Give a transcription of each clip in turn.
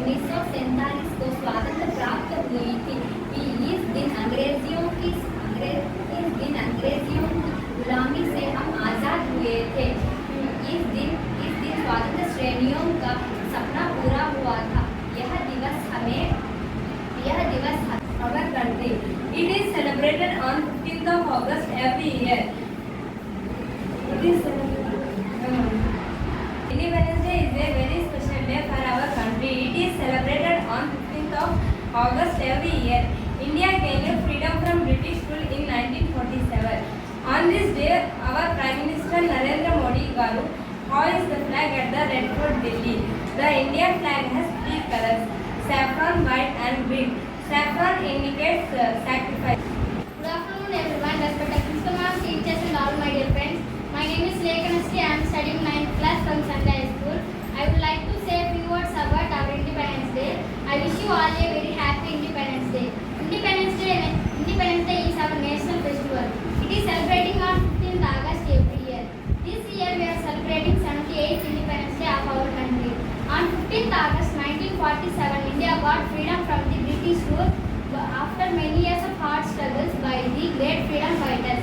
1947 को स्वातंत्र प्राप्त हुई थी। इस दिन अंग्रेजियों की गुलामी से हम आज़ाद हुए थे। इस दिन स्वातंत्र श्रेणियों का सपना पूरा हुआ था। यह दिवस our country. It is celebrated on 15th of August every year. Independence Day is a very special day for our country. It is celebrated on 15th of August every year. India gained freedom from British rule in 1947. On this day, our Prime Minister Narendra Modi Garu hoists the flag at the Red Fort, Delhi. The Indian flag has three colors: saffron, white and green. Saffron indicates sacrifice. Good afternoon everyone, respected principal, teachers and all my dear friends. My name is Lekhanasri. I am studying 9th class from Sunday School. I would like to say a few words about our Independence Day. I wish you all a very happy Independence Day. Independence Day is our national festival. It is celebrating on 15th August every year. This year we are celebrating 78th Independence Day of our country. On 15th August 1947, India got freedom from the British rule after many years of hard struggles by the great freedom fighters.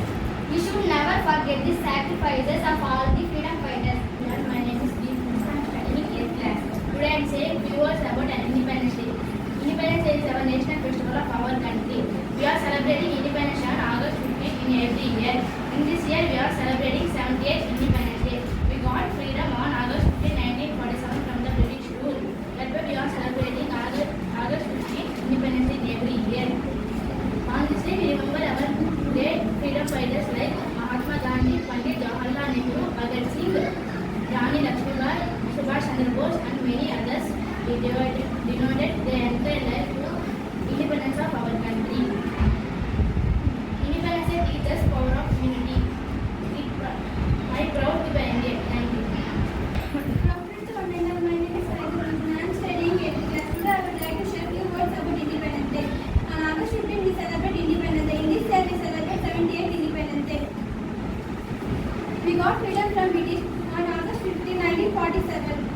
We should never forget the sacrifices of all the freedom fighters. My name is Deep. I am studying 8th class. Today I am saying few words about Independence Day. Independence Day is our national festival of our country. We are celebrating Independence Day on August 15 in every year. In this year we are celebrating 78th Independence Day. We got freedom on August 15, 1947 from the British rule. That's why we are celebrating August 15 Independence Day every year. On this day we remember our great freedom fighters like Mahatma Gandhi, Pandit Jawaharlal Nehru, Bhagat Singh, Rani Lakshmibai, Subhash Chandra Bose and many others. They devoted their entire life to independence of our country. Independence Day teaches power of unity. I am proud to be Indian. Thank you. My name is Rajendra. I am studying 8th class. Today I would like to share few words about Independence Day. On August 15, we celebrate Independence Day. In this year, we celebrate 78th Independence Day. We got freedom from British on August 15, 1947.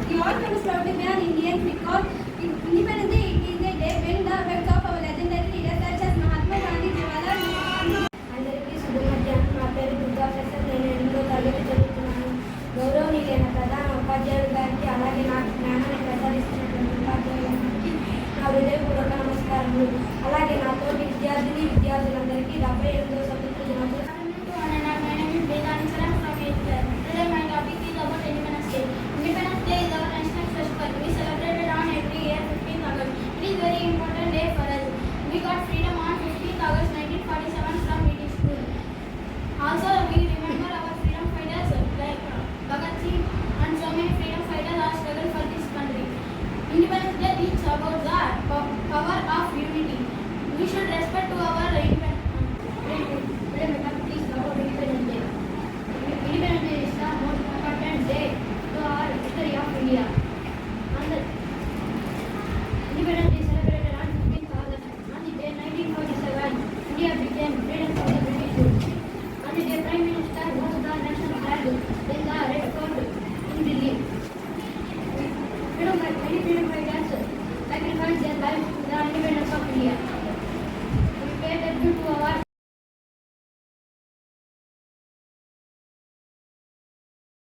We all feel proud to be an Indian because Independence Day is a day when the works of our legendary leaders such as Mahatma Gandhi, Jawaharlal Nehru. అందరికీ శుభ మధ్యాహ్నం. నా పేరు దుర్గా ప్రసాద్. నేను 8వ తరగతి చదువుతున్నాను. గౌరవనీయులైన ప్రధాన ఉపాధ్యాయులు గారికి, అలాగే నాకు జ్ఞానాన్ని ప్రసాదిస్తున్నటువంటి ఉపాధ్యాయులకి నా హృదయపూర్వక నమస్కారములు. అలాగే నా తోటి విద్యార్థులందరికీ 78వ స్వతంత్ర దినోత్సవం. My name is Vedani Saram from 8th class. Today my topic is about Independence Day. Independence Day is our national festival. We celebrate it on every year 15th August. It is very important day for us. We got freedom on 15th August 1947 from British rule. Also we remember our freedom fighters like Bhagat Singh and so many freedom fighters are struggled for this country. Independence Day is about the power of unity. We should respect to our independence. Independence Day.